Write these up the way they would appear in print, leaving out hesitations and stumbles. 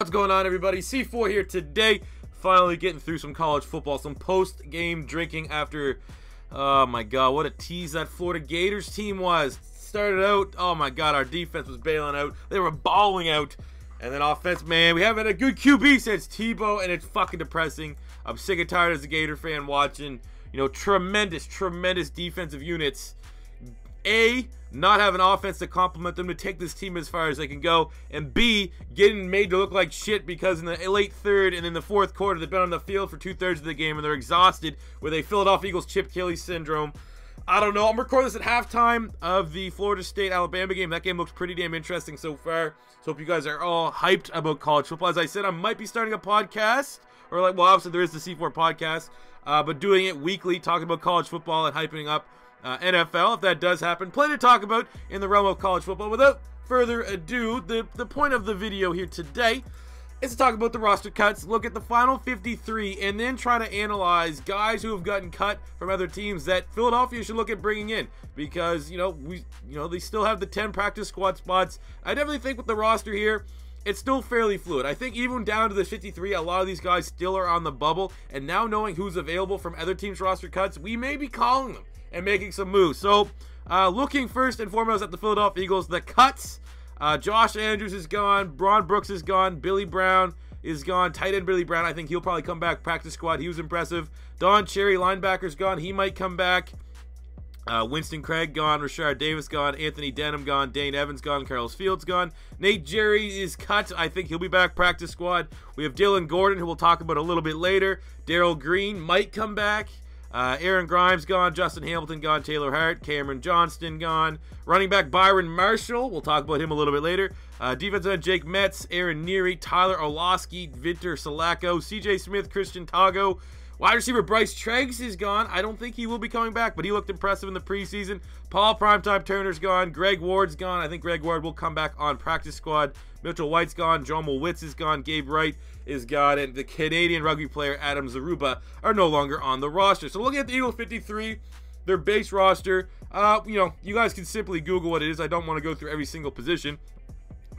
What's going on, everybody? C4 here today. Finally getting through some college football, some post-game drinking after, oh my god, what a tease that Florida Gators team was. Started out, oh my god, our defense was bailing out. They were balling out. And then offense, man, we haven't had a good QB since Tebow, and it's fucking depressing. I'm sick and tired as a Gator fan watching, tremendous defensive units. A, not have an offense to complement them to take this team as far as they can go, and B, getting made to look like shit because in the late third and in the fourth quarter they've been on the field for 2/3 of the game and they're exhausted with a Philadelphia Eagles Chip Kelly syndrome. I don't know. I'm recording this at halftime of the Florida State-Alabama game. That game looks pretty damn interesting so far. So hope you guys are all hyped about college football. As I said, I might be starting a podcast, or obviously there is the C4 podcast, but doing it weekly, talking about college football and hyping up NFL, if that does happen. Plenty to talk about in the realm of college football. Without further ado, the point of the video here today is to talk about the roster cuts, look at the final 53, and then try to analyze guys who have gotten cut from other teams that Philadelphia should look at bringing in, because they still have the 10 practice squad spots. I definitely think with the roster here, it's still fairly fluid. I think even down to the 53, a lot of these guys still are on the bubble, and now knowing who's available from other teams' roster cuts, we may be calling them and making some moves. So, looking first and foremost at the Philadelphia Eagles, the cuts. Josh Andrews is gone. Braun Brooks is gone. Billy Brown is gone. Tight end Billy Brown, I think he'll probably come back. Practice squad, he was impressive. Don Cherry, linebacker's gone. He might come back. Winston Craig gone. Rashard Davis gone. Anthony Denham gone. Dane Evans gone. Carlos Fields gone. Nate Jerry is cut. I think he'll be back practice squad. We have Dylan Gordon, who we'll talk about a little bit later. Darrell Green might come back. Aaron Grimes gone, Justin Hamilton gone, Taylor Hart, Cameron Johnston gone, running back Byron Marshall, we'll talk about him a little bit later, defensive end Jake Metz, Aaron Neary, Tyler Olosky, Victor Salako, CJ Smith, Christian Tago, wide receiver Bryce Treggs is gone. I don't think he will be coming back, but he looked impressive in the preseason. Paul Primetime Turner's gone, Greg Ward's gone. I think Greg Ward will come back on practice squad. Mitchell White's gone, John Mulwitz is gone, Gabe Wright is gone, and the Canadian rugby player Adam Zaruba are no longer on the roster. So looking at the Eagles 53, their base roster, you guys can simply Google what it is. I don't want to go through every single position.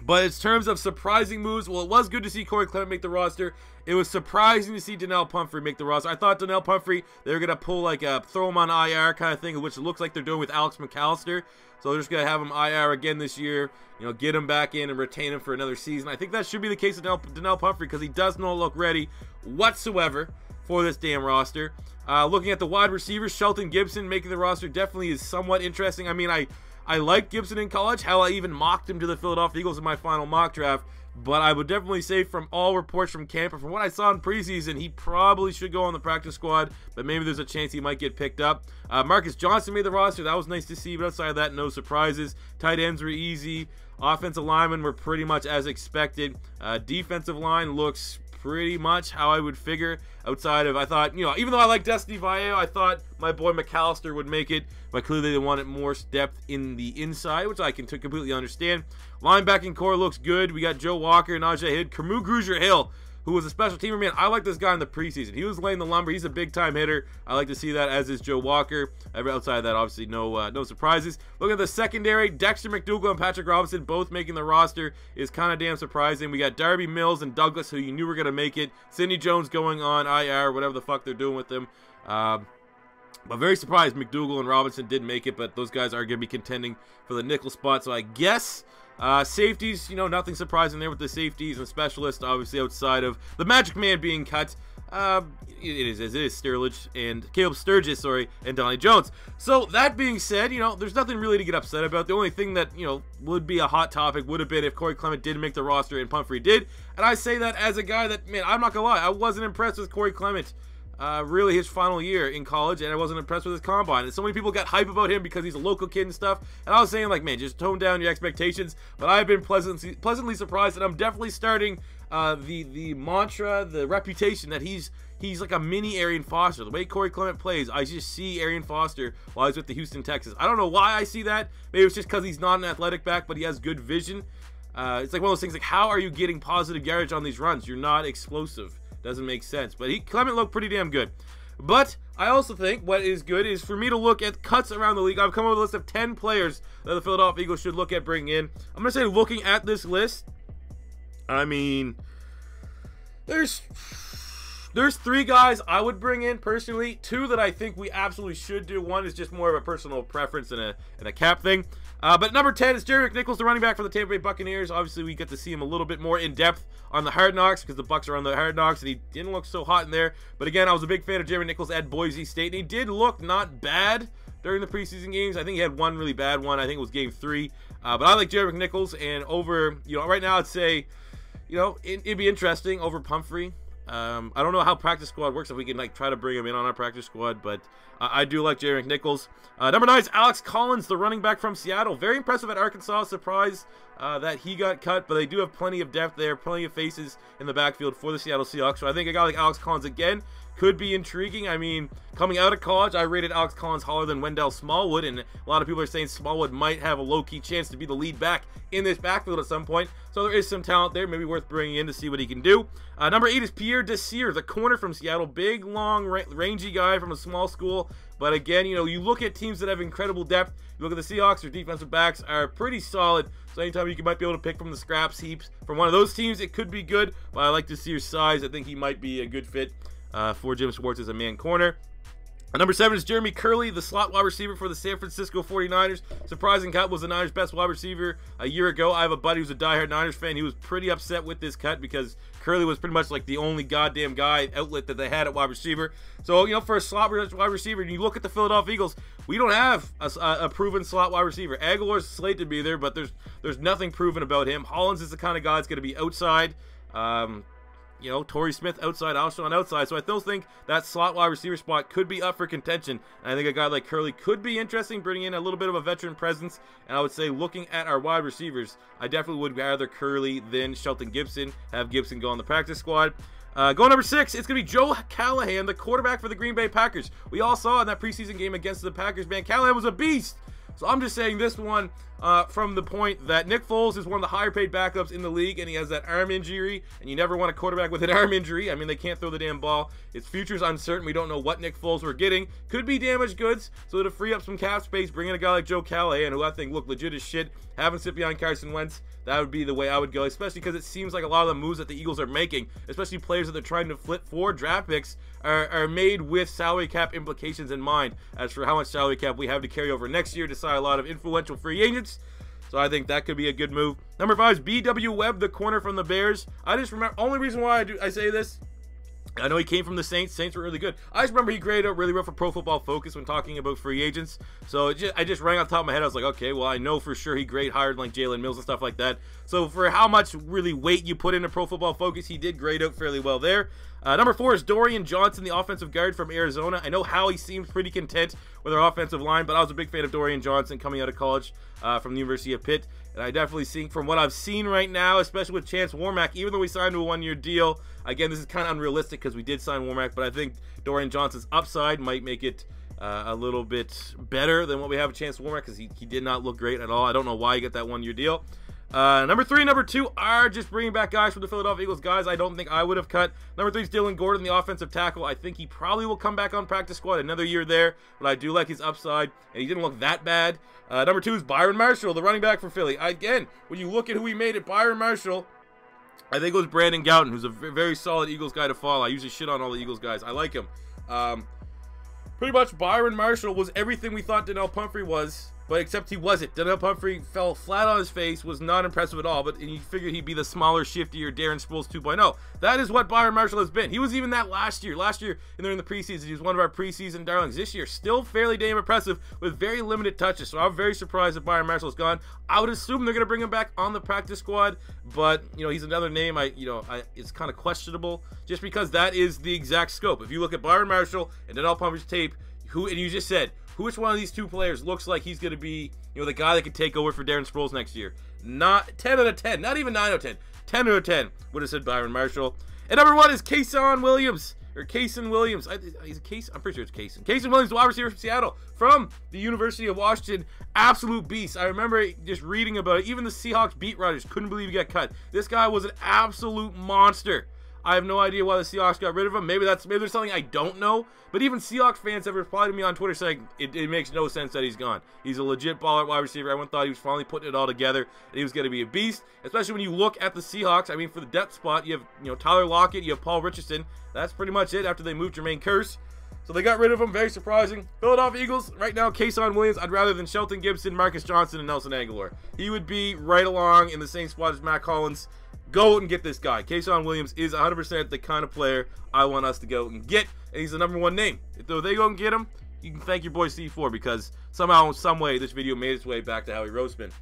But in terms of surprising moves, well, it was good to see Corey Clement make the roster. It was surprising to see Donnell Pumphrey make the roster. I thought Donnell Pumphrey, they were going to pull like a throw him on IR kind of thing, which it looks like they're doing with Alex McAllister. So they're just going to have him IR again this year, get him back in and retain him for another season. I think that should be the case with Donnell Pumphrey because he does not look ready whatsoever for this damn roster. Looking at the wide receivers, Shelton Gibson making the roster definitely is somewhat interesting. I mean, I liked Gibson in college. Hell, I even mocked him to the Philadelphia Eagles in my final mock draft. But I would definitely say from all reports from camp, and from what I saw in preseason, he probably should go on the practice squad. But maybe there's a chance he might get picked up. Marcus Johnson made the roster. That was nice to see. But outside of that, no surprises. Tight ends were easy. Offensive linemen were pretty much as expected. Defensive line looks pretty much how I would figure. Outside of, I thought, even though I like Destiny Valle, I thought my boy McAllister would make it, but clearly they wanted more depth in the inside, which I can completely understand. Linebacking core looks good. We got Joe Walker, Najee Hill, Camus Grugier-Hill, who was a special teamer. Man, I like this guy in the preseason. He was laying the lumber. He's a big-time hitter. I like to see that, as is Joe Walker. Outside of that, obviously, no surprises. Looking at the secondary, Dexter McDougal and Patrick Robinson both making the roster is kind of damn surprising. We got Darby Mills and Douglas, who you knew were going to make it. Sidney Jones going on IR, whatever the fuck they're doing with them. But very surprised McDougal and Robinson did make it, but those guys are going to be contending for the nickel spot, so I guess... safeties, nothing surprising there with the safeties and specialists, obviously outside of the Magic Man being cut. It is Sturridge and Caleb Sturgis, and Donnie Jones. So that being said, there's nothing really to get upset about. The only thing that, would be a hot topic would have been if Corey Clement did make the roster and Pumphrey did. And I say that as a guy that, man, I'm not gonna lie, I wasn't impressed with Corey Clement. Really his final year in college, and I wasn't impressed with his combine. And so many people got hype about him because he's a local kid and stuff. And I was saying, like, man, just tone down your expectations. But I've been pleasantly surprised, and I'm definitely starting the mantra, the reputation that he's like a mini Arian Foster. The way Corey Clement plays, I just see Arian Foster while he's with the Houston Texans. I don't know why I see that. Maybe it's just because he's not an athletic back, but he has good vision. It's like one of those things, like, how are you getting positive yardage on these runs? You're not explosive. Doesn't make sense. But Clement looked pretty damn good. But I also think what is good is for me to look at cuts around the league. I've come up with a list of 10 players that the Philadelphia Eagles should look at bringing in. I'm going to say looking at this list, I mean, There's 3 guys I would bring in personally. 2 that I think we absolutely should do. 1 is just more of a personal preference and a cap thing. But number 10 is Jerry McNichols, the running back for the Tampa Bay Buccaneers. Obviously, we get to see him a little bit more in depth on the Hard Knocks because the Bucs are on the Hard Knocks, and he didn't look so hot in there. But again, I was a big fan of Jerry McNichols at Boise State, and he did look not bad during the preseason games. I think he had one really bad one. I think it was game 3. But I like Jerry McNichols, and over, right now I'd say, it'd be interesting over Pumphrey. I don't know how practice squad works, if we can try to bring him in on our practice squad, but I do like Jerry McNichols. Number 9 is Alex Collins, the running back from Seattle. Very impressive at Arkansas. Surprised that he got cut, but they do have plenty of depth there, plenty of faces in the backfield for the Seattle Seahawks. So I think a guy like Alex Collins again could be intriguing. I mean, coming out of college, I rated Alex Collins higher than Wendell Smallwood, and a lot of people are saying Smallwood might have a low-key chance to be the lead back in this backfield at some point. So there is some talent there, maybe worth bringing in to see what he can do. Number 8 is Pierre Desir, the corner from Seattle. Big, long, rangy guy from a small school. But again, you look at teams that have incredible depth. You look at the Seahawks, their defensive backs are pretty solid. So anytime you might be able to pick from the scraps heaps from one of those teams, it could be good. But I like Desir's size. I think he might be a good fit for Jim Schwartz as a man corner. Number 7 is Jeremy Kerley, the slot wide receiver for the San Francisco 49ers. Surprising cut, was the Niners' best wide receiver a year ago. I have a buddy who's a diehard Niners fan. He was pretty upset with this cut because Kerley was pretty much like the only goddamn guy outlet that they had at wide receiver. So, for a slot wide receiver, and you look at the Philadelphia Eagles, we don't have a proven slot wide receiver. Aguilar's slated to be there, but there's nothing proven about him. Hollins is the kind of guy that's going to be outside. Torrey Smith outside, Alshon outside. So I still think that slot wide receiver spot could be up for contention. And I think a guy like Kerley could be interesting, bringing in a little bit of a veteran presence. And I would say, looking at our wide receivers, I definitely would rather Kerley than Shelton Gibson. Have Gibson go on the practice squad. Going number 6, it's going to be Joe Callahan, the quarterback for the Green Bay Packers. We all saw in that preseason game against the Packers, man, Callahan was a beast. So I'm just saying this one from the point that Nick Foles is one of the higher paid backups in the league, and he has that arm injury, and you never want a quarterback with an arm injury. I mean, they can't throw the damn ball. His future's uncertain. We don't know what Nick Foles we're getting. Could be damaged goods, so to free up some cap space, bring in a guy like Joe Callahan, who I think look legit as shit. Have him sit behind Carson Wentz. That would be the way I would go, especially because it seems like a lot of the moves that the Eagles are making, especially players that they're trying to flip for draft picks, are made with salary cap implications in mind. As for how much salary cap we have to carry over next year to sign a lot of influential free agents. So I think that could be a good move. Number 5 is B.W. Webb, the corner from the Bears. I just remember, only reason why I say this, I know he came from the Saints. Saints were really good. I just remember he graded out really well for Pro Football Focus when talking about free agents. So I just rang off the top of my head. I was like, okay, well, I know for sure he graded higher than like Jalen Mills and stuff like that. So for how much really weight you put into Pro Football Focus, he did grade out fairly well there. Number 4 is Dorian Johnson, the offensive guard from Arizona. I know Howie seems pretty content with our offensive line, but I was a big fan of Dorian Johnson coming out of college from the University of Pitt. And I definitely think from what I've seen right now, especially with Chance Warmack, even though we signed to a 1-year deal, again, this is kind of unrealistic because we did sign Warmack, but I think Dorian Johnson's upside might make it a little bit better than what we have with Chance Warmack because he did not look great at all. I don't know why he got that 1-year deal. Number 3 and number 2 are just bringing back guys from the Philadelphia Eagles, guys I don't think I would have cut. Number 3 is Dylan Gordon, the offensive tackle. I think he probably will come back on practice squad another year there, but I do like his upside, and he didn't look that bad. Number 2 is Byron Marshall, the running back for Philly. Again, when you look at who we made it, Byron Marshall, I think it was Brandon Gowton, who's a very solid Eagles guy to follow. I usually shit on all the Eagles guys. I like him. Pretty much Byron Marshall was everything we thought Donnell Pumphrey was, but except he wasn't. Donnell Pumphrey fell flat on his face, was not impressive at all, but you figured he'd be the smaller, shiftier Darren Sproles 2.0. That is what Byron Marshall has been. He was even that last year. Last year, in the preseason, he was one of our preseason darlings. This year, still fairly damn impressive with very limited touches, so I'm very surprised that Byron Marshall is gone. I would assume they're going to bring him back on the practice squad, but, he's another name it's kind of questionable, just because that is the exact scope. If you look at Byron Marshall and Donnell Pumphrey's tape, and you just said, which one of these two players looks like he's going to be, the guy that could take over for Darren Sproles next year? Not 10 out of 10, not even 9 out of 10. 10 out of 10 would have said Byron Marshall. And number 1 is Caisson Williams, or Caisson Williams. He's a Case. I'm pretty sure it's Caisson. Caisson Williams, the wide receiver from Seattle, from the University of Washington. Absolute beast. I remember just reading about it. Even the Seahawks beat writers couldn't believe he got cut. This guy was an absolute monster. I have no idea why the Seahawks got rid of him. Maybe there's something I don't know. But even Seahawks fans have replied to me on Twitter saying it makes no sense that he's gone. He's a legit baller wide receiver. Everyone thought he was finally putting it all together and he was going to be a beast. Especially when you look at the Seahawks. I mean, for the depth spot, you have Tyler Lockett, you have Paul Richardson. That's pretty much it after they moved Jermaine Kearse. So they got rid of him. Very surprising. Philadelphia Eagles, right now, Caisson Williams. I'd rather than Shelton Gibson, Marcus Johnson, and Nelson Aguilar. He would be right along in the same spot as Matt Collins. Go out and get this guy. Caisson Williams is 100% the kind of player I want us to go and get. And he's the #1 name. If they go and get him, you can thank your boy C4 because somehow, in some way, this video made its way back to Howie Roseman.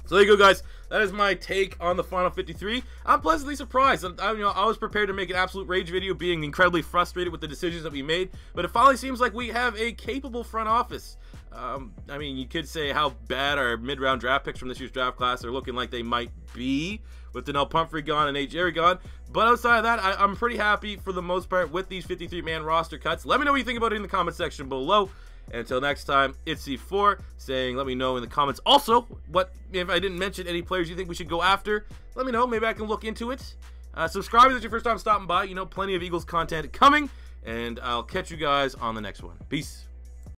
So there you go, guys. That is my take on the final 53. I'm pleasantly surprised. I was prepared to make an absolute rage video, being incredibly frustrated with the decisions that we made. But it finally seems like we have a capable front office. I mean, you could say how bad our mid-round draft picks from this year's draft class are looking like they might be, with Donnell Pumphrey gone and A.J. gone. But outside of that, I'm pretty happy for the most part with these 53-man roster cuts. Let me know what you think about it in the comment section below. And until next time, it's C4 saying, let me know in the comments. Also, what if I didn't mention any players you think we should go after? Let me know. Maybe I can look into it. Subscribe if it's your first time stopping by. Plenty of Eagles content coming. And I'll catch you guys on the next one. Peace.